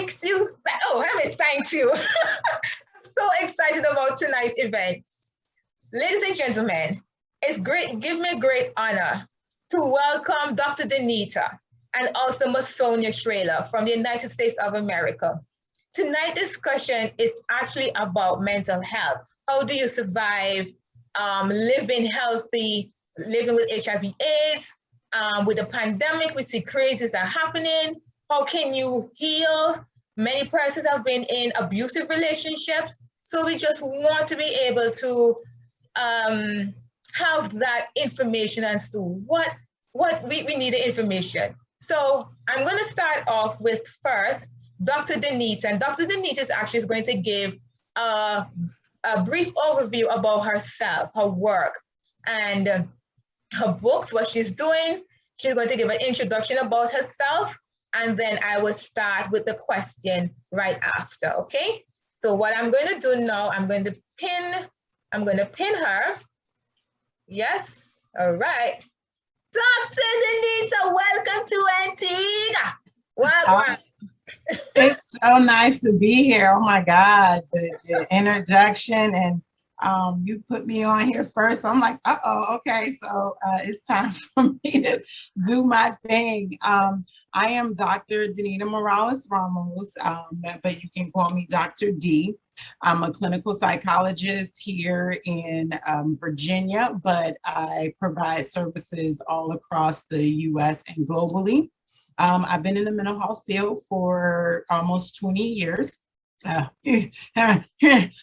thanks you. Oh, let me thank you. I'm so excited about tonight's event. Ladies and gentlemen, give me a great honor to welcome Dr. Danita and also Masonia Traylor from the United States of America. Tonight's discussion is actually about mental health. How do you survive living healthy, living with HIV/AIDS, with the pandemic, we see crazies are happening. How can you heal? Many persons have been in abusive relationships. So we just want to be able to have that information as to what we need the information. So I'm going to start off with first Dr. Danita, and Dr. Danita is actually going to give a brief overview about herself, her work, and her books, what she's doing. She's going to give an introduction about herself, and then I will start with the question right after, okay? So what I'm going to do now, I'm going to pin her. Yes, all right. Dr. Danita, welcome to Antigua. Wow. It's so nice to be here. Oh my God, the introduction, and you put me on here first. I'm like, okay, so it's time for me to do my thing. I am Dr. Danita Morales Ramos, but you can call me Dr. D. I'm a clinical psychologist here in Virginia, but I provide services all across the US and globally. I've been in the mental health field for almost 20 years.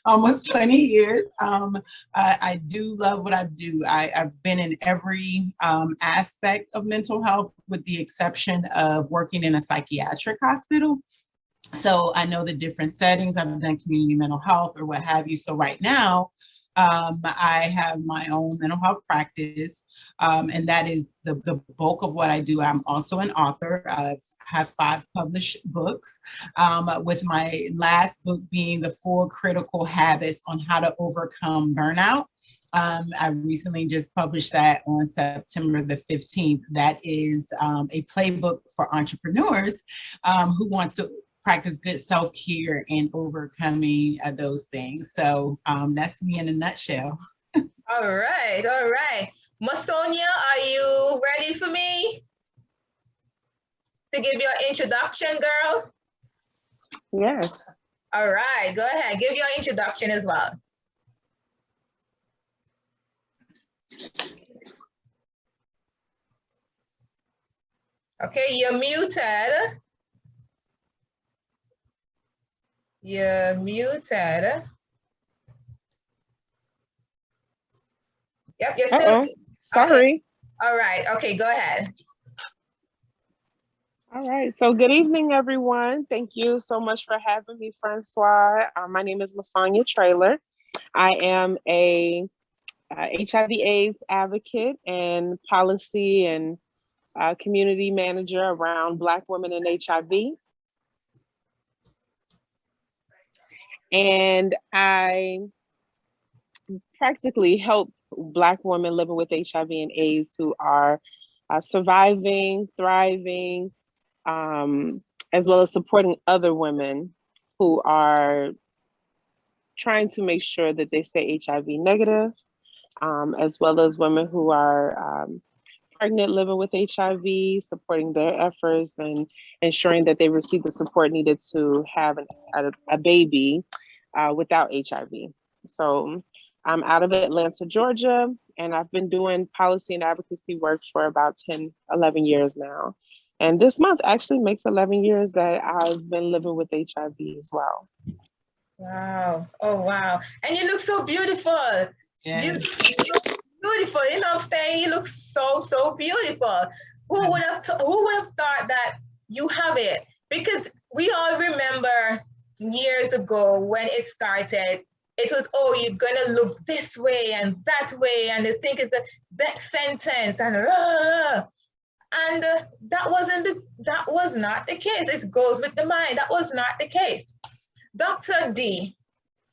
Almost 20 years. I do love what I do. I've been in every aspect of mental health with the exception of working in a psychiatric hospital. So I know the different settings. I've done community mental health or what have you. So right now, I have my own mental health practice, and that is the bulk of what I do. I'm also an author. I have 5 published books, with my last book being The 4 Critical Habits on How to Overcome Burnout. I recently just published that on September the 15th. That is a playbook for entrepreneurs who want to practice good self-care and overcoming those things. So that's me in a nutshell. All right, all right. Masonia, are you ready for me to give your introduction, girl? Yes. All right, go ahead. Give your introduction as well. Okay, you're muted. You're muted. Yep, you're still. Sorry. Okay. All right. Okay, go ahead. All right. So good evening, everyone. Thank you so much for having me, Francois. My name is Masonia Traylor. I am a HIV/AIDS advocate and policy and community manager around Black women and HIV. And I practically help Black women living with HIV and AIDS who are surviving, thriving, as well as supporting other women who are trying to make sure that they stay HIV negative, as well as women who are pregnant living with HIV, supporting their efforts and ensuring that they receive the support needed to have a baby without HIV. So I'm out of Atlanta, Georgia, and I've been doing policy and advocacy work for about 10, 11 years now. And this month actually makes 11 years that I've been living with HIV as well. Wow. Oh, wow. And you look so beautiful. Yes. You look beautiful. You know what I'm saying? You look so, so beautiful. Who would have thought that you have it? Because we all remember years ago when it started, it was, oh, you're gonna look this way and that way, and they think it's a death sentence, and that was not the case. It goes with the mind. That was not the case. Dr. D,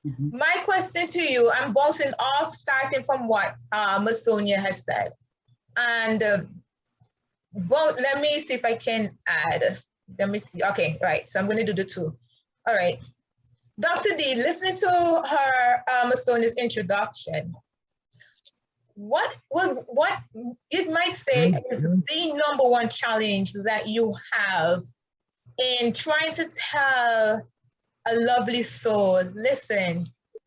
my question to you, I'm bouncing off, starting from what Masonia has said, and let me see if I can add. let me see. Okay, right. So I'm going to do the two. All right. Dr. D, listening to her Masonia's introduction, what you might say is the number one challenge that you have in trying to tell a lovely soul, listen,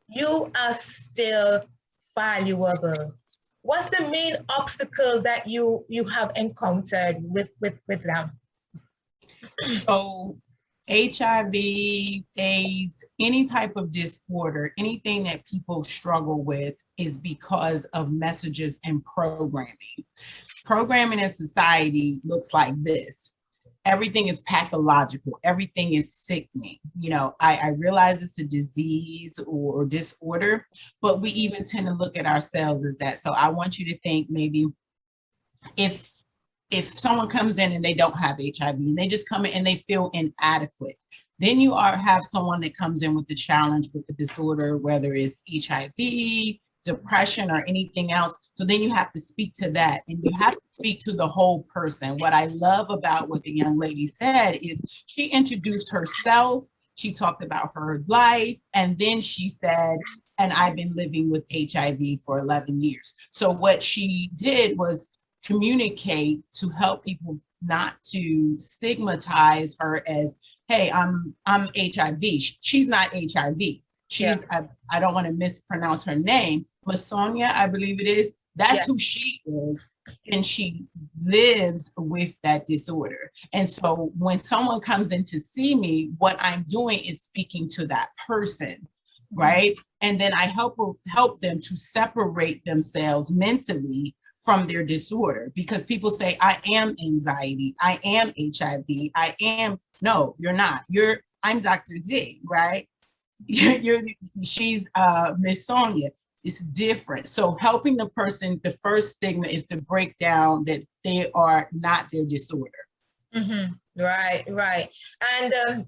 you are still valuable? What's the main obstacle that you have encountered with them? So HIV, AIDS, any type of disorder, anything that people struggle with is because of messages and programming. Programming in society looks like this. Everything is pathological. Everything is sickening. You know, I realize it's a disease or disorder, but we even tend to look at ourselves as that. So I want you to think maybe if someone comes in and they don't have HIV, and they just come in and they feel inadequate, then you have someone that comes in with the challenge with the disorder, whether it's HIV, depression, or anything else. So then you have to speak to that, and you have to speak to the whole person. What I love about what the young lady said is she introduced herself, she talked about her life, and then she said, and I've been living with HIV for 11 years. So what she did was communicate to help people not to stigmatize her as, hey, I'm HIV. She's not HIV. She's, yeah. I don't want to mispronounce her name, Masonia, I believe it is. That's who she is. And she lives with that disorder. And so when someone comes in to see me, what I'm doing is speaking to that person, right? And then I help them to separate themselves mentally from their disorder, because people say, I am anxiety, I am HIV, I am, no, you're not. I'm Dr. D, right? She's Miss Sonia. It's different. So helping the person, the first stigma is to break down that they are not their disorder. Mm-hmm. Right. And and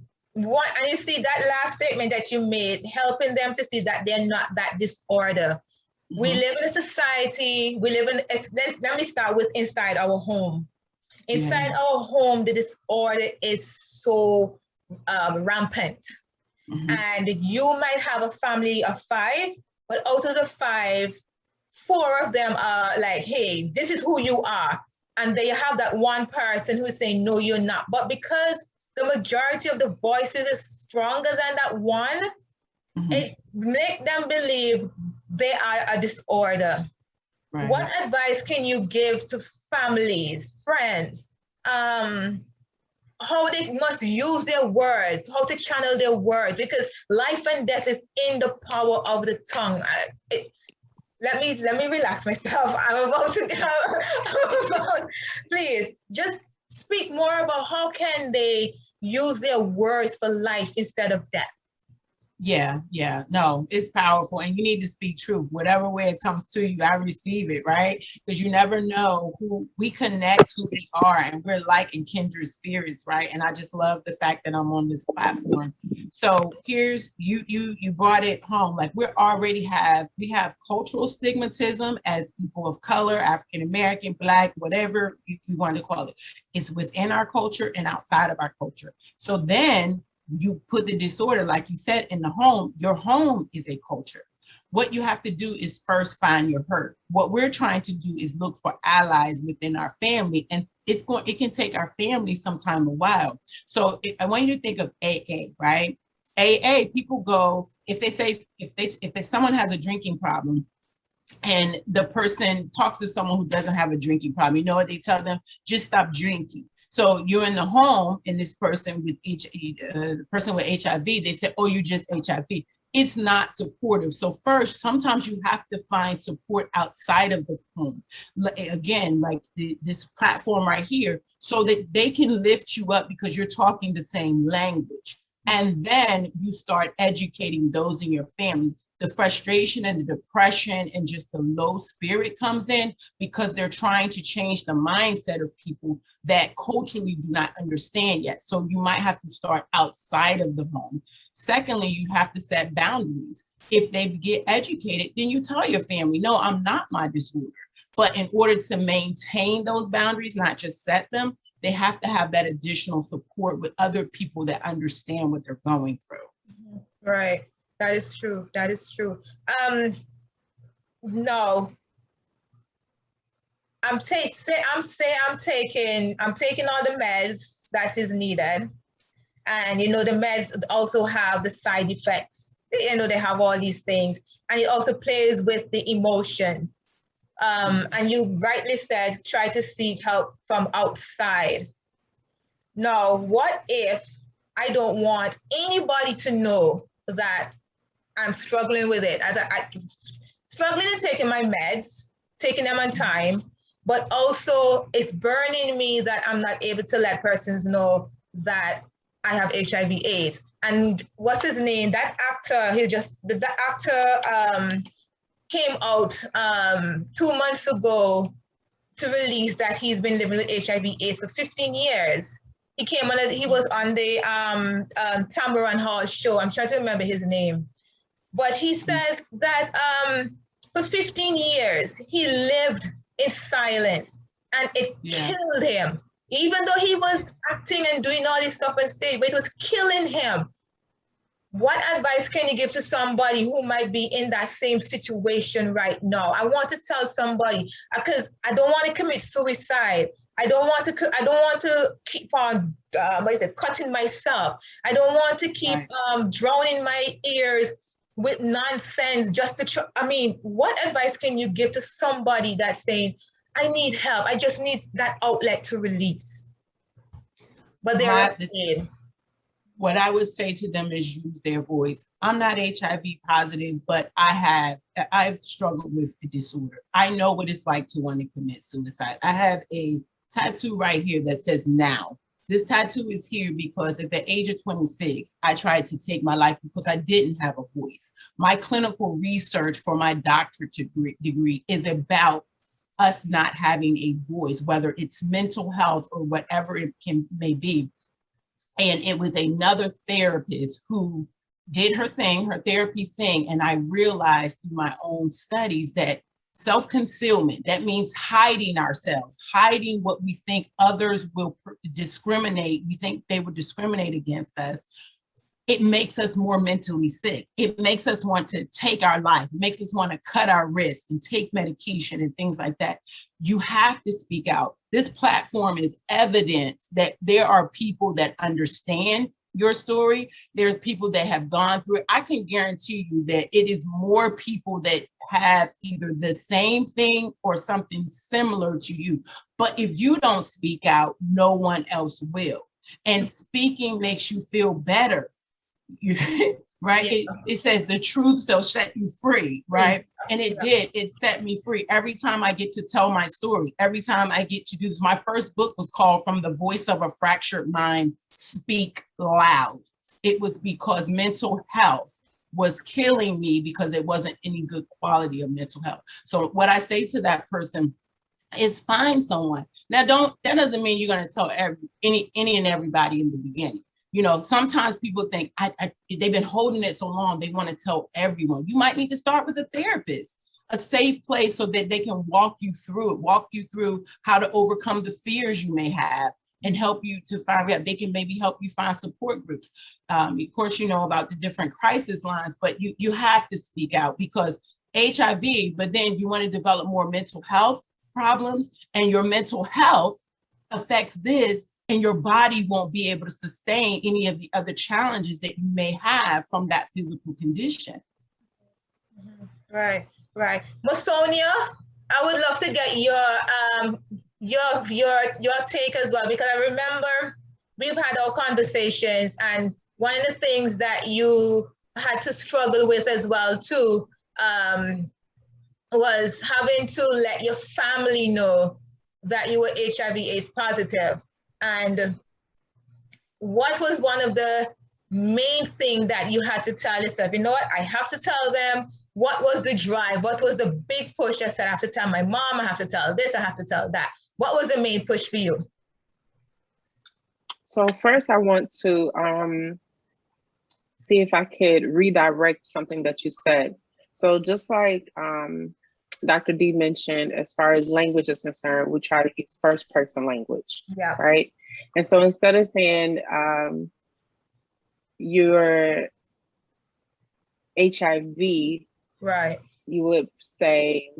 you see that last statement that you made, helping them to see that they're not that disorder. Mm-hmm. We live in a society, let me start with inside our home. Inside our home, the disorder is so rampant. Mm-hmm. And you might have a family of 5, but out of the 5, 4 of them are like, hey, this is who you are. And they have that one person who is saying, no, you're not. But because the majority of the voices is stronger than that one, mm-hmm. it makes them believe they are a disorder. Right. What advice can you give to families, friends, how they must use their words, how to channel their words, because life and death is in the power of the tongue. Let me relax myself. I'm about to go. Please, just speak more about how can they use their words for life instead of death. Yeah. No, it's powerful, and you need to speak truth. Whatever way it comes to you, I receive it, right? Because you never know who we connect, who we are, and we're like in kindred spirits, right? And I just love the fact that I'm on this platform. So here's you brought it home. Like we have cultural stigmatism as people of color, African American, Black, whatever you want to call it. It's within our culture and outside of our culture. So then you put the disorder, like you said, in the home. Your home is a culture. What you have to do is first find your hurt. What we're trying to do is look for allies within our family, and it can take our family sometime a while. So I want you to think of AA, right? AA, people go, if someone has a drinking problem and the person talks to someone who doesn't have a drinking problem, you know what they tell them? Just stop drinking. So you're in the home, and this person with HIV, they say, oh, you just HIV. It's not supportive. So first, sometimes you have to find support outside of the home. Again, like this platform right here, so that they can lift you up because you're talking the same language. And then you start educating those in your family. The frustration and the depression and just the low spirit comes in because they're trying to change the mindset of people that culturally do not understand yet. So you might have to start outside of the home. Secondly, you have to set boundaries. If they get educated, then you tell your family, no, I'm not my disorder. But in order to maintain those boundaries, not just set them, they have to have that additional support with other people that understand what they're going through. Right. That is true. That is true. No. I'm taking all the meds that is needed. And you know, the meds also have the side effects. You know, they have all these things. And it also plays with the emotion. And you rightly said, try to seek help from outside. Now, what if I don't want anybody to know that I'm struggling with it? I'm struggling in taking my meds, taking them on time, but also it's burning me that I'm not able to let persons know that I have HIV/AIDS. And what's his name? That actor, the actor came out 2 months ago to release that he's been living with HIV/AIDS for 15 years. He was on the Tamron Hall show. I'm trying to remember his name. But he said that for 15 years, he lived in silence and it killed him. Even though he was acting and doing all this stuff on stage, but it was killing him. What advice can you give to somebody who might be in that same situation right now? I want to tell somebody, because I don't want to commit suicide. I don't want to keep on cutting myself. I don't want to keep drowning my ears with nonsense just to try. I mean, what advice can you give to somebody that's saying, I need help, I just need that outlet to release? But they're afraid. What I would say to them is use their voice. I'm not HIV positive, but I've struggled with the disorder. I know what it's like to want to commit suicide. I have a tattoo right here that says now. This tattoo is here because at the age of 26, I tried to take my life because I didn't have a voice. My clinical research for my doctorate degree is about us not having a voice, whether it's mental health or whatever it may be. And it was another therapist who did her thing, her therapy thing. And I realized through my own studies that self-concealment, that means hiding ourselves, hiding what we think others will discriminate. We think they will discriminate against us. It makes us more mentally sick. It makes us want to take our life. It makes us want to cut our wrists and take medication and things like that. You have to speak out. This platform is evidence that there are people that understand your story. There's people that have gone through it. I can guarantee you that it is more people that have either the same thing or something similar to you. But if you don't speak out, no one else will. And speaking makes you feel better. Right? Yeah. It says the truth shall set you free, right? And it did. It set me free. Every time I get to tell my story, every time I get to do this, my first book was called From the Voice of a Fractured Mind, Speak Loud. It was because mental health was killing me because it wasn't any good quality of mental health. So what I say to that person is find someone. Now, that doesn't mean you're going to tell any and everybody in the beginning. You know, sometimes people think they've been holding it so long, they want to tell everyone. You might need to start with a therapist, a safe place so that they can walk you through how to overcome the fears you may have and help you to find out. They can maybe help you find support groups. Of course, you know about the different crisis lines, but you have to speak out because HIV, but then you want to develop more mental health problems and your mental health affects this. And your body won't be able to sustain any of the other challenges that you may have from that physical condition. Right. Masonia, I would love to get your take as well, because I remember we've had our conversations, and one of the things that you had to struggle with as well too was having to let your family know that you were HIV/AIDS positive. And what was one of the main things that you had to tell yourself? You know what, I have to tell them. What was the drive? What was the big push? I said, I have to tell my mom, I have to tell this, I have to tell that. What was the main push for you? So first I want to see if I could redirect something that you said. So just like Dr. D mentioned, as far as language is concerned, we try to use first person language, Yeah. right? And so instead of saying you're HIV, right, you would say,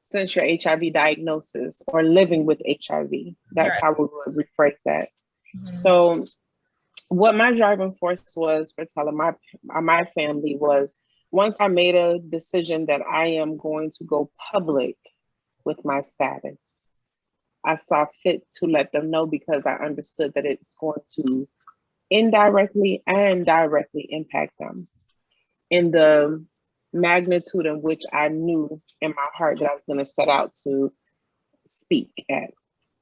since your HIV diagnosis or living with HIV. That's right. how we would rephrase that. Mm-hmm. So what my driving force was for telling my family was, once I made a decision that I am going to go public with my status, I saw fit to let them know, because I understood that it's going to indirectly and directly impact them in the magnitude in which I knew in my heart that I was going to set out to speak at.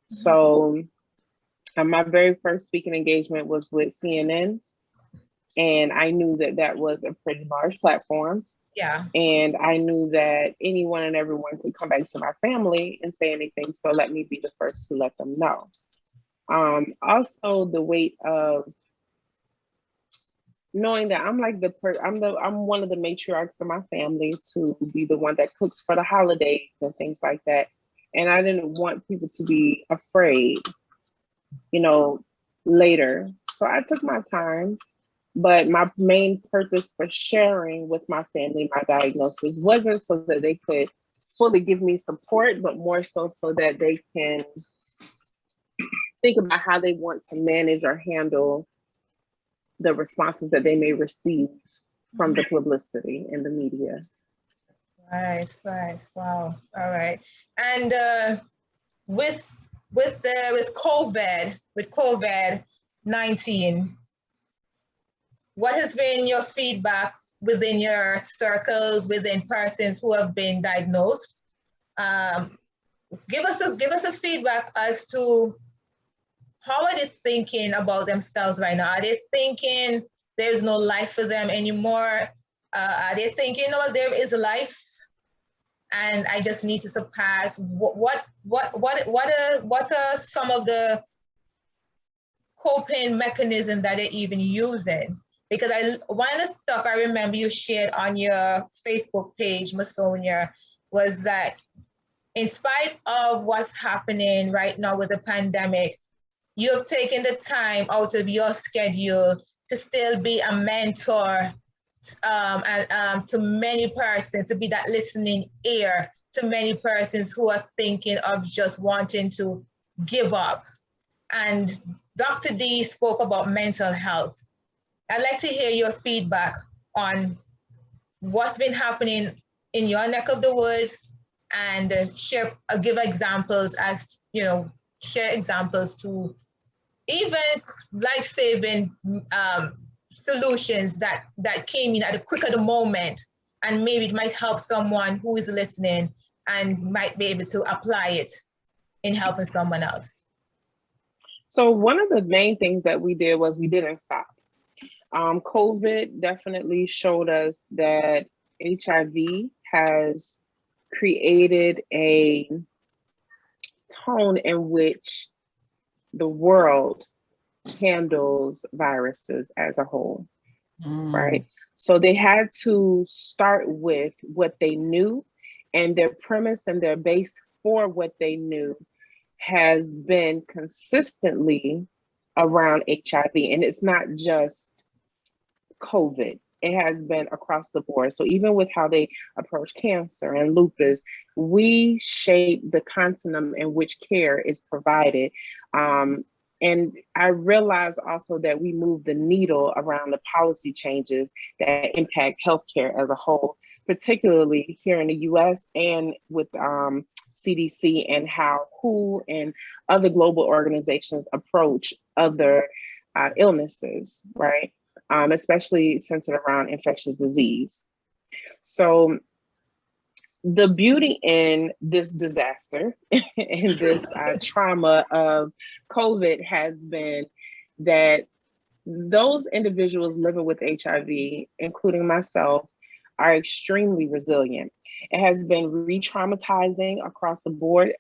So my very first speaking engagement was with CNN, and I knew that that was a pretty large platform. Yeah. And I knew that anyone and everyone could come back to my family and say anything. So let me be the first to let them know. Also the weight of knowing that I'm like I'm one of the matriarchs of my family, to be the one that cooks for the holidays and things like that. And I didn't want people to be afraid, later. So I took my time. But my main purpose for sharing with my family my diagnosis wasn't so that they could fully give me support, but more so that they can think about how they want to manage or handle the responses that they may receive from the publicity and the media. Right. Wow. All right. And with COVID-19, what has been your feedback within your circles, within persons who have been diagnosed? Give us a feedback as to how are they thinking about themselves right now? Are they thinking there's no life for them anymore? Are they thinking, there is a life, and I just need to surpass? What are some of the coping mechanisms that they're even using? Because one of the stuff I remember you shared on your Facebook page, Masonia, was that in spite of what's happening right now with the pandemic, you have taken the time out of your schedule to still be a mentor to many persons, to be that listening ear to many persons who are thinking of just wanting to give up. And Dr. D spoke about mental health. I'd like to hear your feedback on what's been happening in your neck of the woods, and give examples share examples to even life-saving solutions that came in at the quick of the moment, and maybe it might help someone who is listening and might be able to apply it in helping someone else. So one of the main things that we did was we didn't stop. COVID definitely showed us that HIV has created a tone in which the world handles viruses as a whole, right? So they had to start with what they knew, and their premise and their base for what they knew has been consistently around HIV. And it's not just COVID, it has been across the board. So even with how they approach cancer and lupus, we shape the continuum in which care is provided. And I realized also that we move the needle around the policy changes that impact healthcare as a whole, particularly here in the US and with CDC, and how WHO and other global organizations approach other illnesses, right? Especially centered around infectious disease. So the beauty in this disaster and this trauma of COVID has been that those individuals living with HIV, including myself, are extremely resilient. It has been re-traumatizing across the board,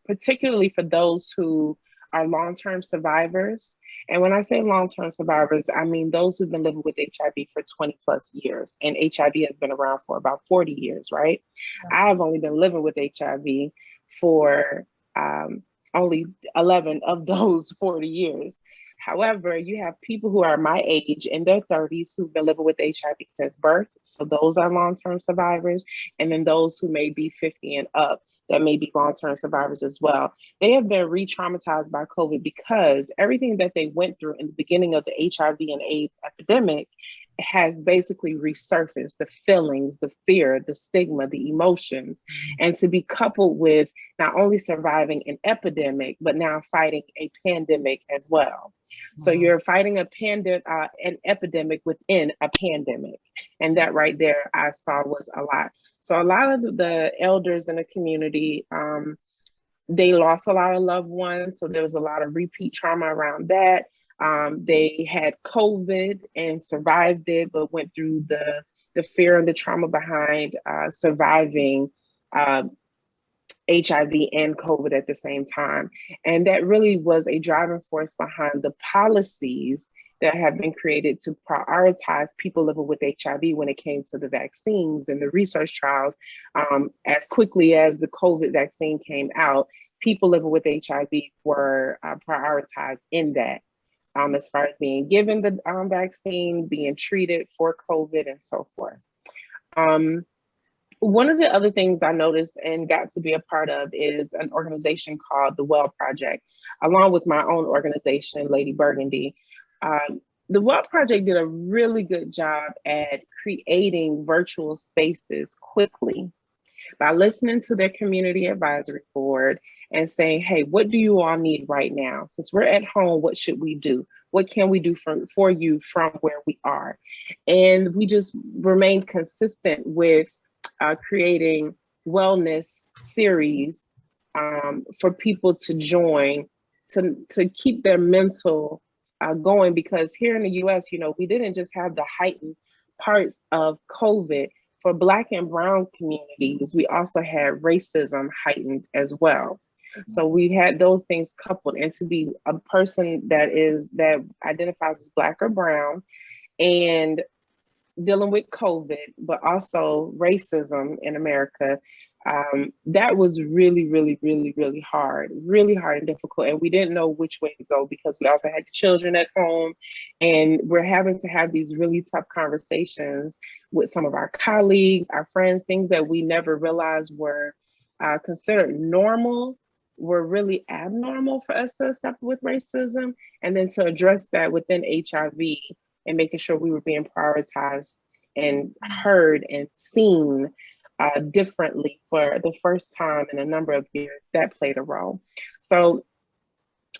particularly for those who are long-term survivors. And when I say long-term survivors, I mean those who've been living with HIV for 20 plus years, and HIV has been around for about 40 years, right? I've only been living with HIV for only 11 of those 40 years. However, you have people who are my age in their 30s who've been living with HIV since birth. So those are long-term survivors. And then those who may be 50 and up, that may be long-term survivors as well. They have been re-traumatized by COVID because everything that they went through in the beginning of the HIV and AIDS epidemic has basically resurfaced. The feelings, the fear, the stigma, the emotions, and to be coupled with not only surviving an epidemic, but now fighting a pandemic as well. So you're fighting an epidemic within a pandemic. And that right there, I saw was a lot. So a lot of the elders in the community, they lost a lot of loved ones. So there was a lot of repeat trauma around that. They had COVID and survived it, but went through the fear and the trauma behind surviving HIV and COVID at the same time. And that really was a driving force behind the policies that have been created to prioritize people living with HIV when it came to the vaccines and the research trials. As quickly as the COVID vaccine came out, people living with HIV were prioritized in that. As far as being given the vaccine, being treated for COVID and so forth. One of the other things I noticed and got to be a part of is an organization called the Well Project, along with my own organization, Lady BurgAndy. The Well Project did a really good job at creating virtual spaces quickly by listening to their community advisory board and saying, hey, what do you all need right now? Since we're at home, what should we do? What can we do for you from where we are? And we just remained consistent with creating wellness series for people to join to keep their mental going, because here in the US, you know, we didn't just have the heightened parts of COVID. For Black and Brown communities, we also had racism heightened as well. So we had those things coupled, and to be a person that identifies as Black or Brown and dealing with COVID, but also racism in America, that was really, really, really, really hard and difficult. And we didn't know which way to go because we also had children at home, and we're having to have these really tough conversations with some of our colleagues, our friends, things that we never realized were considered normal were really abnormal for us to accept with racism, and then to address that within HIV and making sure we were being prioritized and heard and seen differently for the first time in a number of years. That played a role. So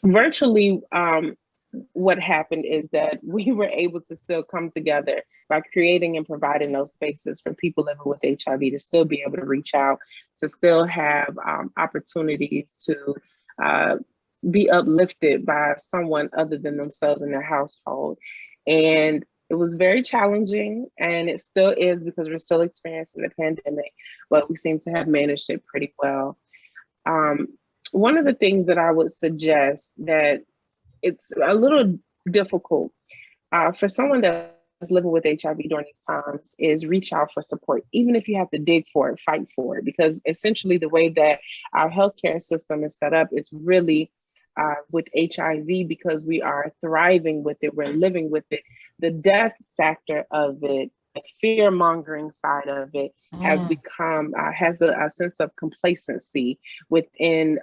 virtually, what happened is that we were able to still come together by creating and providing those spaces for people living with HIV to still be able to reach out, to still have opportunities to be uplifted by someone other than themselves in their household. And it was very challenging, and it still is because we're still experiencing the pandemic, but we seem to have managed it pretty well. One of the things that I would suggest that it's a little difficult for someone that's living with HIV during these times is reach out for support, even if you have to dig for it, fight for it, because essentially the way that our healthcare system is set up is really with HIV, because we are thriving with it, we're living with it. The death factor of it, the fear mongering side of it has become, has a sense of complacency within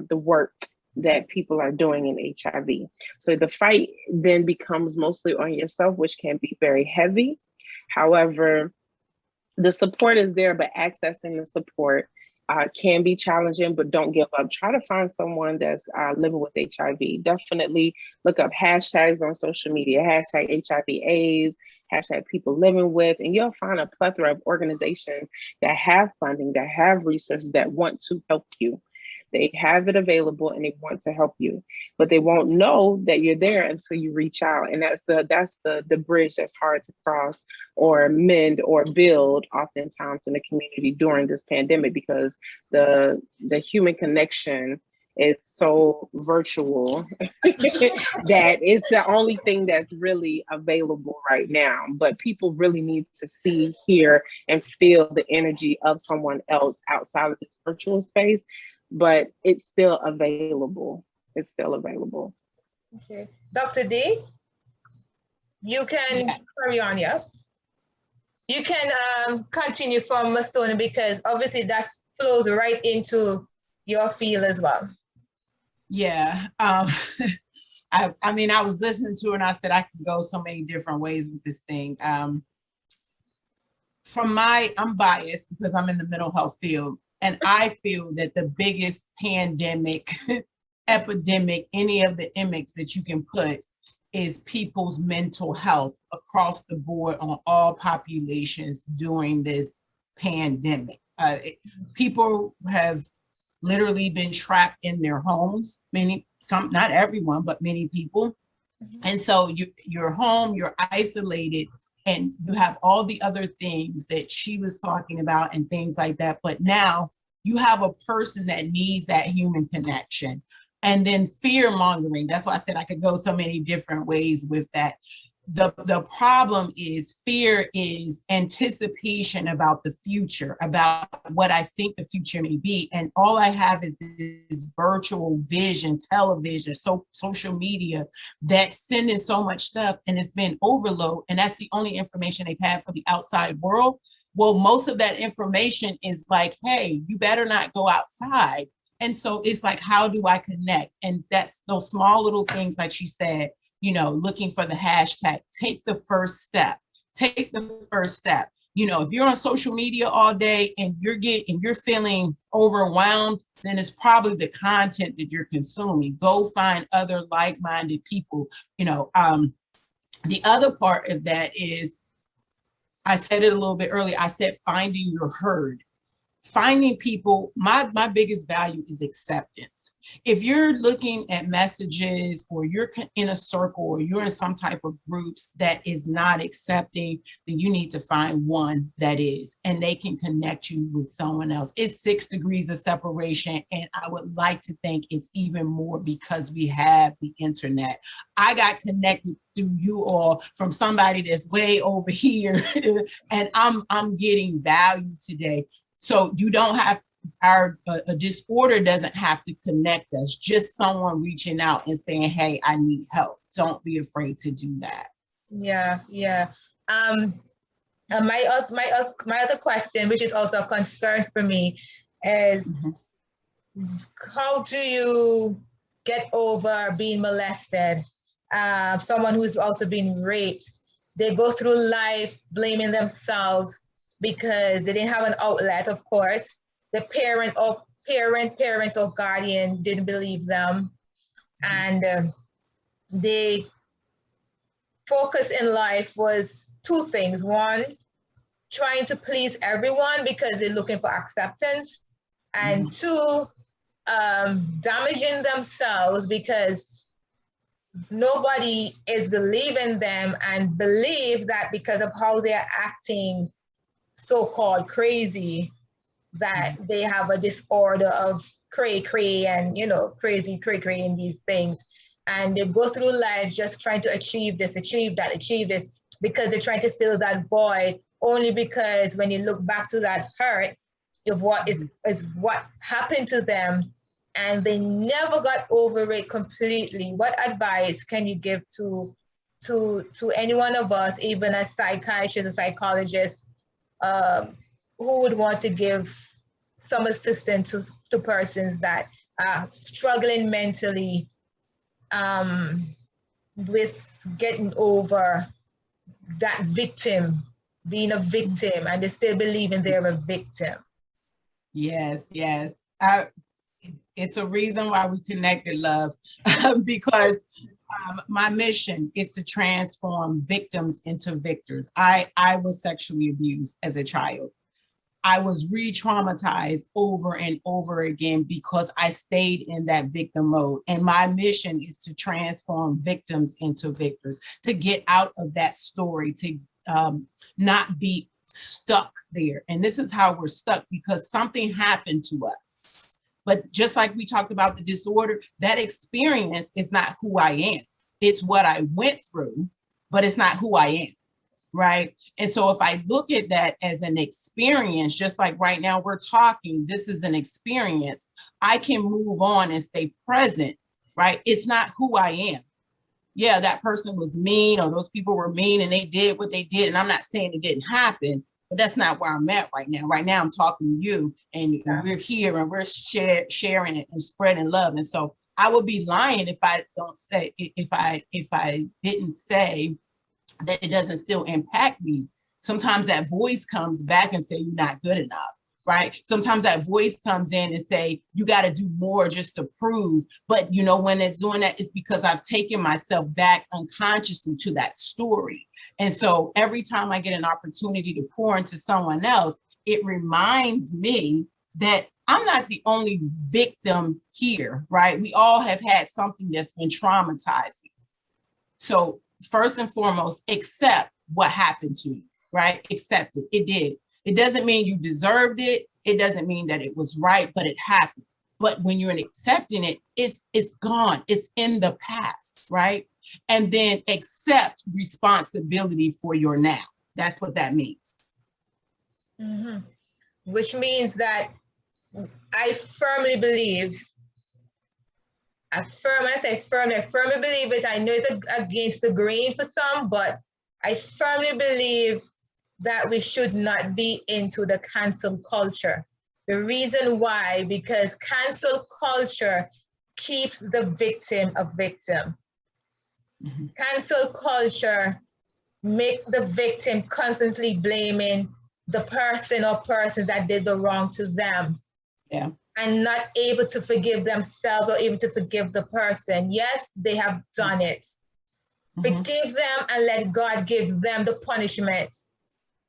the work that people are doing in HIV. So the fight then becomes mostly on yourself, which can be very heavy. However, the support is there, but accessing the support can be challenging, but don't give up. Try to find someone that's living with HIV. Definitely look up hashtags on social media, hashtag HIV/AIDS, hashtag people living with, and you'll find a plethora of organizations that have funding, that have resources, that want to help you. They have it available and they want to help you, but they won't know that you're there until you reach out. And that's the bridge that's hard to cross or mend or build oftentimes in the community during this pandemic, because the human connection it's so virtual that it's the only thing that's really available right now. But people really need to see, hear, and feel the energy of someone else outside of this virtual space. But it's still available. It's still available. Okay. Dr. D, you can carry on, yeah? You can continue from Masonia, because obviously that flows right into your field as well. Yeah. I mean, I was listening to her and I said I can go so many different ways with this thing. I'm biased because I'm in the mental health field, and I feel that the biggest pandemic, epidemic, any of the emics that you can put, is people's mental health across the board on all populations during this pandemic. People have literally been trapped in their homes. Some, not everyone, but many people. And so you're home, you're isolated, and you have all the other things that she was talking about and things like that. But now you have a person that needs that human connection. And then fear mongering. That's why I said I could go so many different ways with that. The problem is fear is anticipation about the future, about what I think the future may be. And all I have is this virtual vision, television, social media that's sending so much stuff, and it's been overload. And that's the only information they've had for the outside world. Well, most of that information is like, hey, you better not go outside. And so it's like, how do I connect? And that's those small little things, like she said, you know, looking for the hashtag, take the first step, take the first step. You know, if you're on social media all day and you're feeling overwhelmed, then it's probably the content that you're consuming. Go find other like-minded people. You know, the other part of that is, I said it a little bit earlier, I said finding your herd. Finding people, my biggest value is acceptance. If you're looking at messages, or you're in a circle, or you're in some type of groups that is not accepting, then you need to find one that is, and they can connect you with someone else. It's 6 degrees of separation, and I would like to think it's even more because we have the internet. I got connected through you all from somebody that's way over here, and I'm getting value today. So you don't have a disorder doesn't have to connect us, just someone reaching out and saying, hey, I need help. Don't be afraid to do that. Yeah. My other question, which is also a concern for me, is how do you get over being molested? Someone who's also been raped, they go through life blaming themselves because they didn't have an outlet, of course. The parents or guardian didn't believe them. And they focus in life was 2 things. 1, trying to please everyone because they're looking for acceptance. And 2, damaging themselves because nobody is believing them, and believe that because of how they're acting so-called crazy, that they have a disorder of cray and, you know, crazy cray in these things. And they go through life just trying to achieve this, achieve that, achieve this, because they're trying to fill that void, only because when you look back to that hurt of what is what happened to them, and they never got over it completely. What advice can you give to any one of us, even a psychiatrist, a psychologist, who would want to give some assistance to persons that are struggling mentally with getting over that victim, being a victim, and they still believing they're a victim? Yes. It's a reason why we connected, love, because my mission is to transform victims into victors. I was sexually abused as a child. I was re-traumatized over and over again because I stayed in that victim mode. And my mission is to transform victims into victors, to get out of that story, to not be stuck there. And this is how we're stuck, because something happened to us. But just like we talked about the disorder, that experience is not who I am. It's what I went through, but it's not who I am. Right. And so if I look at that as an experience, just like right now we're talking, this is an experience, I can move on and stay present. Right. It's not who I am. Yeah, that person was mean, or those people were mean and they did what they did. And I'm not saying it didn't happen, but that's not where I'm at right now. Right now I'm talking to you, and we're here and we're sharing it and spreading love. And so I would be lying if I don't say, if I didn't say that it doesn't still impact me. Sometimes that voice comes back and say, you're not good enough, right? Sometimes that voice comes in and say, you got to do more just to prove. But you know, when it's doing that, it's because I've taken myself back unconsciously to that story. And so every time I get an opportunity to pour into someone else, it reminds me that I'm not the only victim here, right? We all have had something that's been traumatizing. So first and foremost, accept what happened to you, right? Accept it. It did. It doesn't mean you deserved it. It doesn't mean that it was right, but it happened. But when you're accepting it, it's gone. It's in the past, right? And then accept responsibility for your now. That's what that means. Mm-hmm. Which means that I firmly believe, when I say firmly, I firmly believe it. I know it's against the grain for some, but I firmly believe that we should not be into the cancel culture. The reason why, because cancel culture keeps the victim a victim. Mm-hmm. Cancel culture make the victim constantly blaming the person or persons that did the wrong to them. Yeah. And not able to forgive themselves or able to forgive the person. Yes, they have done it. Mm-hmm. Forgive them and let God give them the punishment.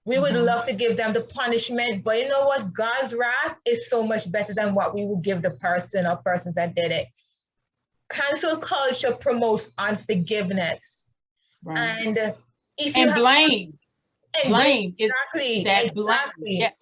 We would love to give them the punishment, but you know what? God's wrath is so much better than what we would give the person or persons that did it. Cancel culture promotes unforgiveness. Right. And if you blame. Blame exactly, is that exactly. Blame. Yes.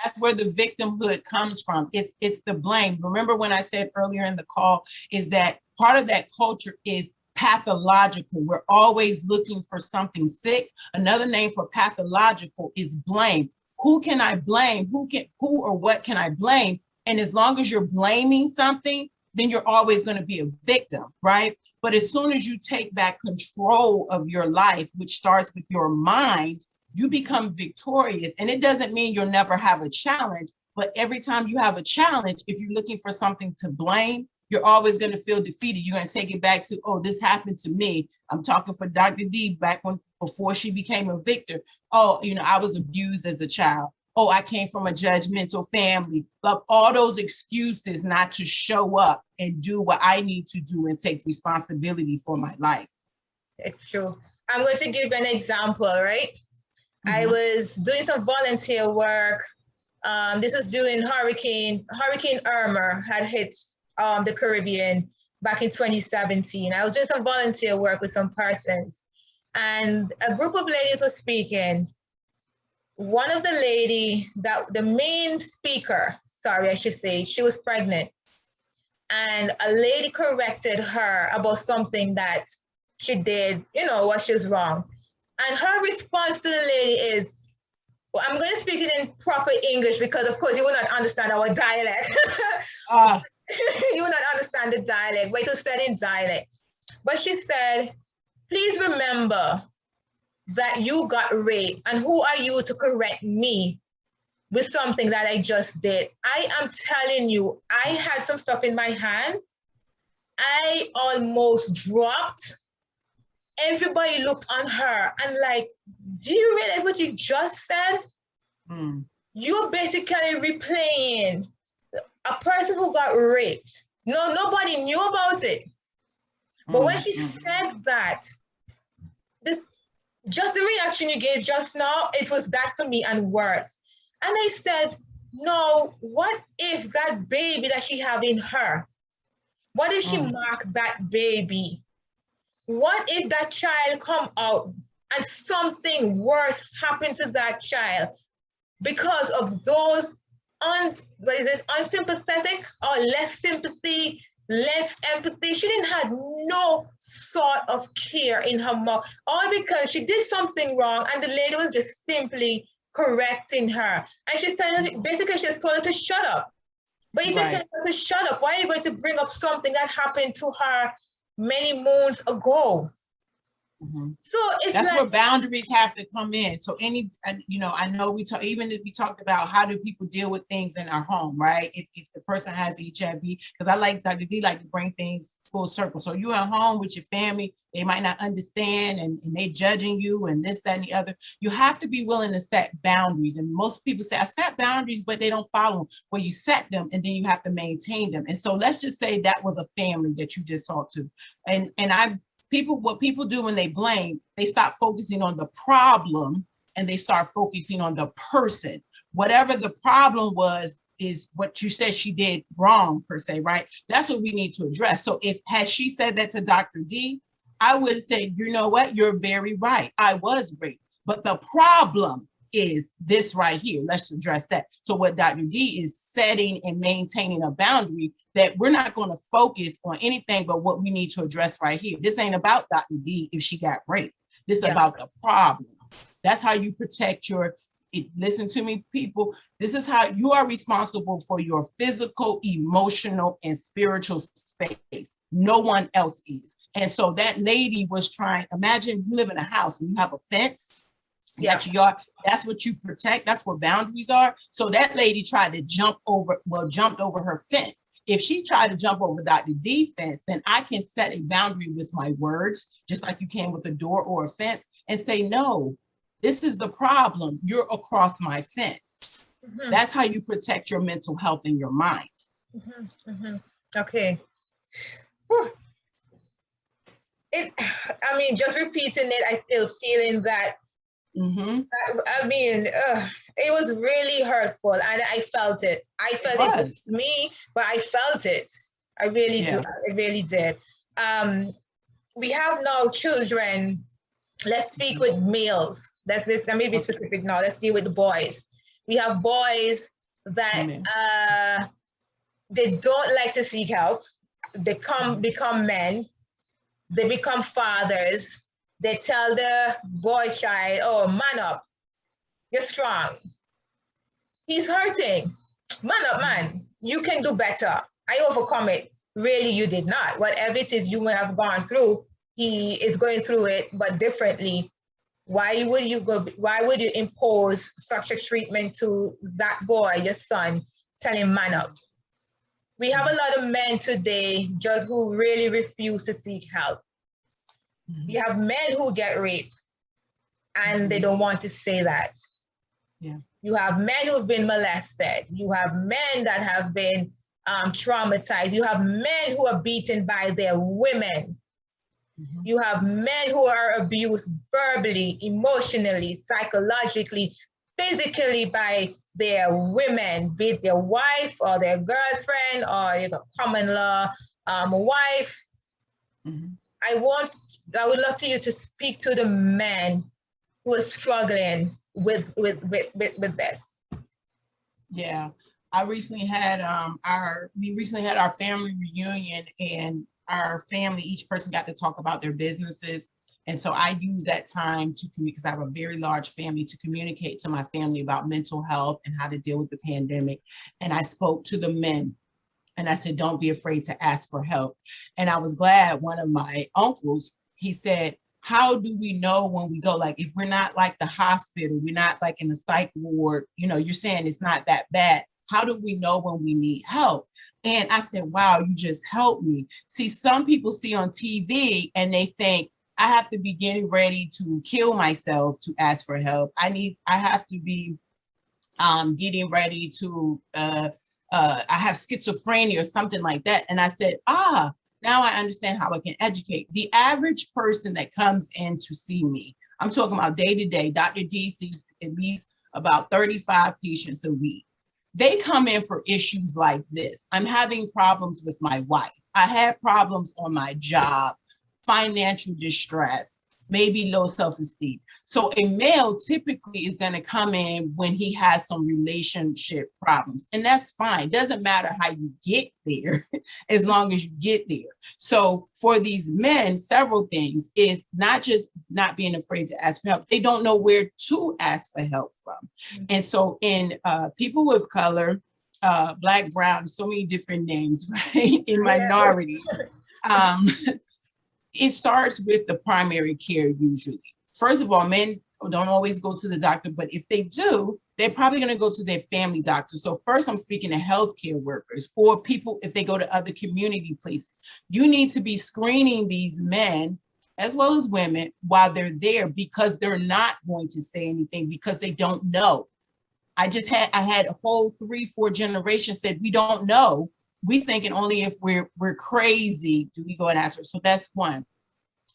That's where the victimhood comes from. It's the blame. Remember when I said earlier in the call is that part of that culture is pathological. We're always looking for something sick. Another name for pathological is blame. Who can I blame? Who or what can I blame? And as long as you're blaming something, then you're always going to be a victim, right? But as soon as you take back control of your life, which starts with your mind, you become victorious. And it doesn't mean you'll never have a challenge, but every time you have a challenge, if you're looking for something to blame, you're always going to feel defeated. You're going to take it back to, oh, this happened to me. I'm talking for Dr. D before she became a victor. Oh, you know, I was abused as a child. Oh, I came from a judgmental family. But all those excuses not to show up and do what I need to do and take responsibility for my life. It's true. I'm going to give an example, right? I was doing some volunteer work. This is during Hurricane Irma had hit the Caribbean back in 2017. I was doing some volunteer work with some persons, and a group of ladies was speaking. One of the lady, the main speaker, sorry, I should say, she was pregnant, and a lady corrected her about something that she did, you know, what she was wrong. And her response to the lady is, well, I'm going to speak it in proper English because, of course, you will not understand our dialect. You will not understand the dialect, but it was said in dialect. But she said, please remember that you got raped, and who are you to correct me with something that I just did? I am telling you, I had some stuff in my hand. I almost dropped. Everybody looked on her and like, do you realize what you just said? You're basically replaying a person who got raped. No, nobody knew about it. But when she said that, just the reaction you gave just now, it was that to me and worse. And I said, no, what if that baby that she have in her, what if she marked that baby? What if that child come out and something worse happened to that child because of those unsympathetic or less sympathy, less empathy. She didn't have no sort of care in her mouth, all because she did something wrong and the lady was just simply correcting her. And she's telling her, basically she just told her to shut up. But if you tell her to shut up, why are you going to bring up something that happened to her many moons ago? So it's that's like, where boundaries have to come in. So I know even if we talked about how do people deal with things in our home, right? If the person has HIV, because I like Dr. D like to bring things full circle. So you're at home with your family, they might not understand and they judging you and this, that, and the other. You have to be willing to set boundaries. And most people say, I set boundaries, but they don't follow them. Well, you set them and then you have to maintain them. And so let's just say that was a family that you just talked to. What people do when they blame, they stop focusing on the problem and they start focusing on the person. Whatever the problem was is what you said she did wrong per se, right? That's what we need to address. So had she said that to Dr. D, I would have said, you know what? You're very right. I was raped, but the problem is this right here. Let's address that. So what Dr. D is setting and maintaining a boundary that we're not going to focus on anything but what we need to address right here. This ain't about Dr. D if she got raped. This is about the problem. That's how you protect listen to me, people. This is how you are responsible for your physical, emotional, and spiritual space. No one else is. And so that lady was imagine you live in a house and you have a fence. That's what you protect. That's where boundaries are. So that lady tried to jumped over her fence. If she tried to jump over Dr. D fence, then I can set a boundary with my words, just like you can with a door or a fence, and say, no, this is the problem. You're across my fence. That's how you protect your mental health and your mind. Okay. Just repeating it, I still feeling that it was really hurtful and I felt it. I felt it was me, but I felt it. I really do. I really did. We have now children. Let's speak with males. Let me be specific now. Let's deal with the boys. We have boys that they don't like to seek help. They become men. They become fathers. They tell the boy child, oh, man up. You're strong. He's hurting. Man up, man. You can do better. I overcome it. Really, you did not. Whatever it is you would have gone through, he is going through it, but differently. Why would you impose such a treatment to that boy, your son, tell him man up? We have a lot of men today just who really refuse to seek help. You have men who get raped and they don't want to say that. You have men who've been molested. You have men that have been traumatized. You have men who are beaten by their women. You have men who are abused verbally, emotionally, psychologically, physically by their women, be it their wife or their girlfriend or common law wife. I would love for you to speak to the men who are struggling with this. Yeah, I recently had our family reunion, and our family, each person got to talk about their businesses. And so I use that time because I have a very large family, to communicate to my family about mental health and how to deal with the pandemic. And I spoke to the men. And I said, don't be afraid to ask for help. And I was glad one of my uncles, he said, how do we know when we go? Like, if we're not like the hospital, we're not like in the psych ward, you're saying it's not that bad. How do we know when we need help? And I said, wow, you just helped me. See, some people see on TV and they think, I have to be getting ready to kill myself to ask for help. I have to be getting ready to, I have schizophrenia or something like that. And I said, now I understand how I can educate. The average person that comes in to see me, I'm talking about day to day, Dr. D sees at least about 35 patients a week. They come in for issues like this. I'm having problems with my wife. I had problems on my job, financial distress, maybe low self-esteem. So a male typically is going to come in when he has some relationship problems, and that's fine. Doesn't matter how you get there as long as you get there. So for these men, several things is not just not being afraid to ask for help. They don't know where to ask for help from. And so in people with color, Black, brown, so many different names, right? In minorities, it starts with the primary care usually. First of all, men don't always go to the doctor, but if they do, they're probably going to go to their family doctor. So first, I'm speaking to healthcare workers or people, if they go to other community places. You need to be screening these men as well as women while they're there, because they're not going to say anything because they don't know. I had a whole 3-4 generations said, we don't know. We thinking only if we're crazy do we go and ask for. So that's one.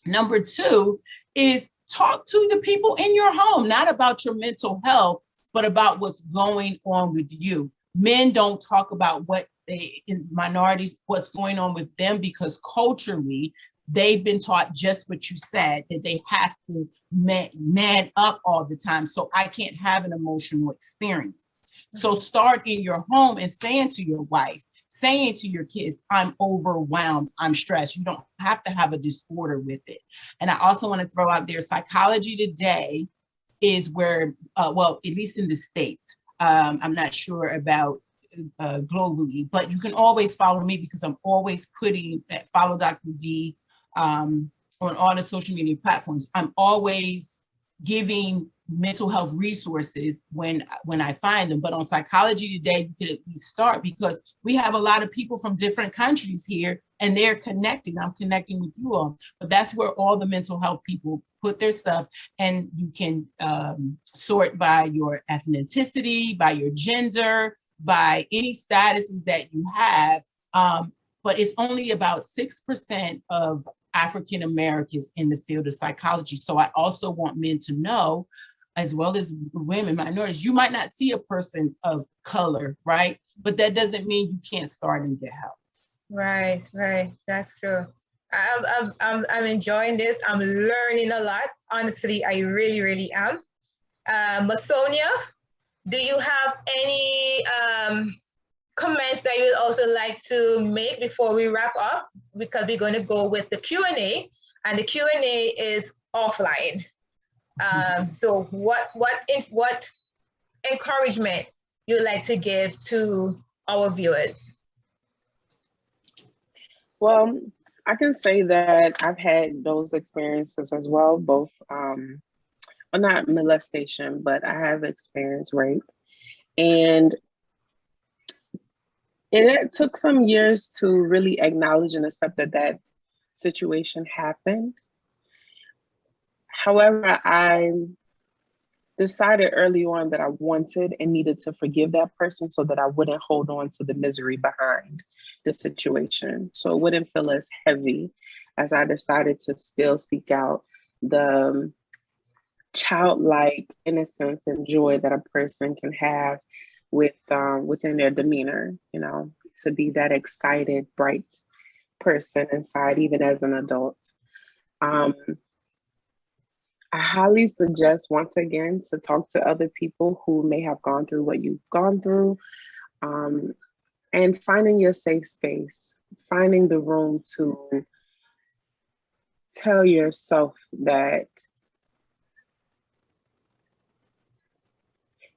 Number two is talk to the people in your home, not about your mental health, but about what's going on with you. Men don't talk about in minorities, what's going on with them, because culturally they've been taught just what you said, that they have to man up all the time. So I can't have an emotional experience. So start in your home and saying to your wife, saying to your kids, I'm overwhelmed, I'm stressed. You don't have to have a disorder with it. And I also want to throw out there, Psychology Today is where, well, at least in the States, I'm not sure about globally, but you can always follow me because I'm always follow Dr. D on all the social media platforms. I'm always giving mental health resources when I find them. But on Psychology Today, you could at least start, because we have a lot of people from different countries here and they're connecting. I'm connecting with you all. But that's where all the mental health people put their stuff, and you can sort by your ethnicity, by your gender, by any statuses that you have. But it's only about 6% of African Americans in the field of psychology. So I also want men to know, as well as women, minorities, you might not see a person of color, right? But that doesn't mean you can't start and get help. Right. That's true. I'm enjoying this. I'm learning a lot. Honestly, I really am. Masonia, do you have any comments that you would also like to make before we wrap up? Because we're going to go with the Q&A, and the Q&A is offline. So what encouragement you'd like to give to our viewers? Well, I can say that I've had those experiences as well, both, not molestation, but I have experienced rape. And it took some years to really acknowledge and accept that situation happened. However, I decided early on that I wanted and needed to forgive that person so that I wouldn't hold on to the misery behind the situation. So it wouldn't feel as heavy, as I decided to still seek out the childlike innocence and joy that a person can have within their demeanor, to be that excited, bright person inside, even as an adult. I highly suggest, once again, to talk to other people who may have gone through what you've gone through, and finding your safe space, finding the room to tell yourself that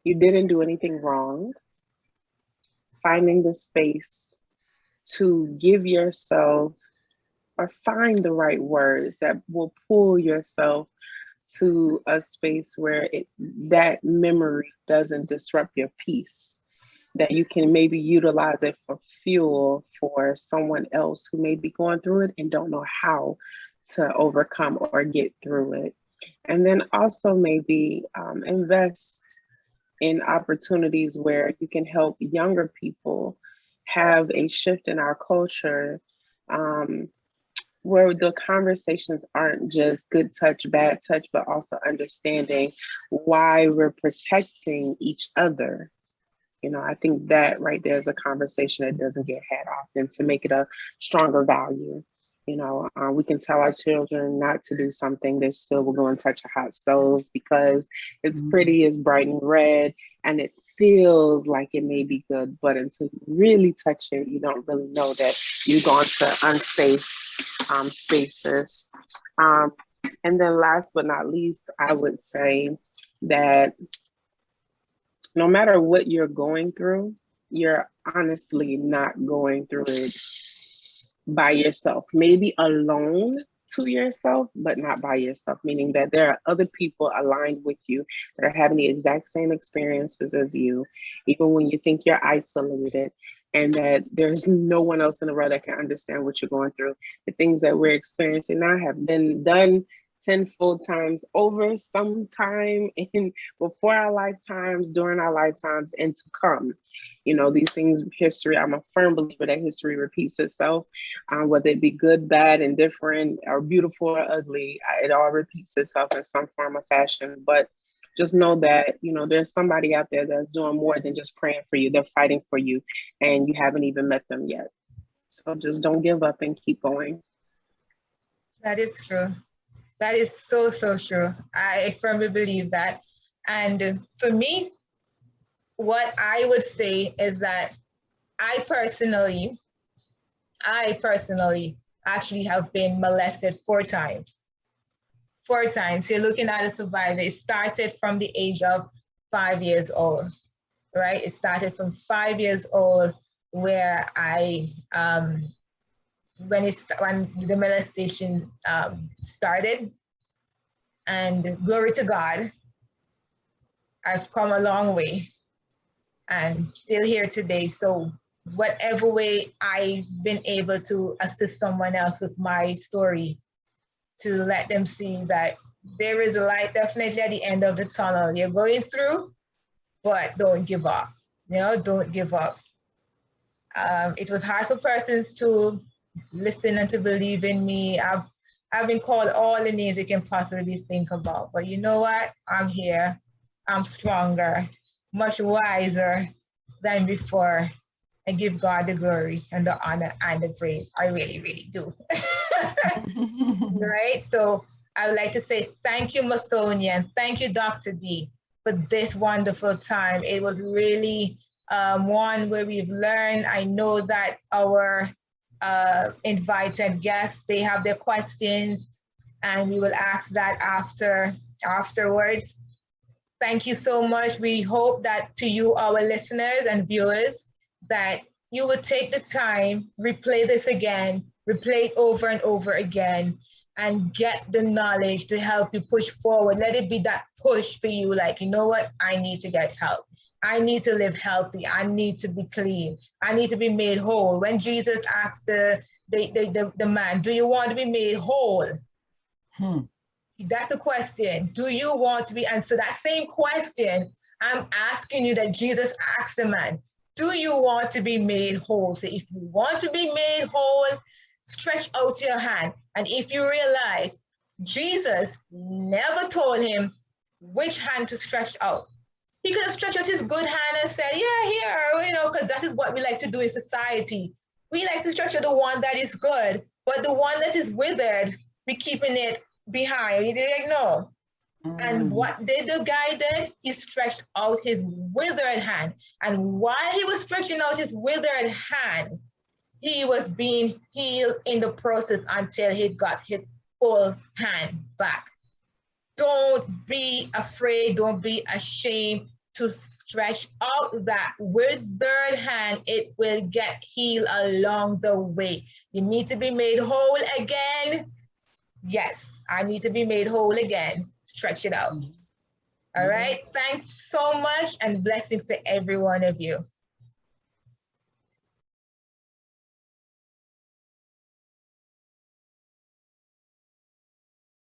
you didn't do anything wrong, finding the space to give yourself, or find the right words that will pull yourself to a space where that memory doesn't disrupt your peace, that you can maybe utilize it for fuel for someone else who may be going through it and don't know how to overcome or get through it. And then also maybe invest in opportunities where you can help younger people have a shift in our culture, where the conversations aren't just good touch, bad touch, but also understanding why we're protecting each other. I think that right there is a conversation that doesn't get had often, to make it a stronger value. You know, we can tell our children not to do something, they still will go and touch a hot stove because it's pretty, it's bright and red, and it feels like it may be good, but until you really touch it, you don't really know that you've gone to unsafe spaces. And then last but not least, I would say that no matter what you're going through, you're honestly not going through it by yourself, maybe alone to yourself, but not by yourself, meaning that there are other people aligned with you that are having the exact same experiences as you, even when you think you're isolated, and that there's no one else in the world that can understand what you're going through. The things that we're experiencing now have been done tenfold times over, sometime in before our lifetimes, during our lifetimes, and to come. You know, these things, history, I'm a firm believer that history repeats itself, whether it be good, bad, indifferent, or beautiful or ugly, it all repeats itself in some form or fashion. But just know that, you know, there's somebody out there that's doing more than just praying for you. They're fighting for you, and you haven't even met them yet. So just don't give up and keep going. That is true. That is so, so true. I firmly believe that. And for me, what I would say is that I personally actually have been molested 4 times. 4 times. You're looking at a survivor. It started from the age of 5 years old, right? It started from 5 years old, where when the molestation started, and glory to God, I've come a long way and still here today. So whatever way I've been able to assist someone else with my story, to let them see that there is a light definitely at the end of the tunnel. You're going through, but don't give up. You know, don't give up. It was hard for persons to listen and to believe in me. I've been called all the names you can possibly think about, but you know what? I'm here. I'm stronger, much wiser than before. I give God the glory and the honor and the praise. I really, really do. Right? So I would like to say thank you, Masonia, and thank you, Dr. D, for this wonderful time. It was really one where we've learned. I know that our invited guests, they have their questions, and we will ask that afterwards. Thank you so much. We hope that to you, our listeners and viewers, that you will take the time, replay this again, replay it over and over again, and get the knowledge to help you push forward. Let it be that push for you, like, you know what? I need to get help. I need to live healthy. I need to be clean. I need to be made whole. When Jesus asked the man, do you want to be made whole? That's the question. Do you want to be? And so that same question, I'm asking you that Jesus asked the man, do you want to be made whole? So if you want to be made whole, stretch out your hand. And if you realize Jesus never told him which hand to stretch out, he could have stretched out his good hand and said, yeah, here, you know, because that is what we like to do in society. We like to stretch out the one that is good, but the one that is withered, we keeping it behind. He did like, no. And what did the guy did? He stretched out his withered hand. And while he was stretching out his withered hand, he was being healed in the process until he got his full hand back. Don't be afraid. Don't be ashamed to stretch out that withered hand. It will get healed along the way. You need to be made whole again. Yes, I need to be made whole again. Stretch it out. All right. Thanks so much, and blessings to every one of you.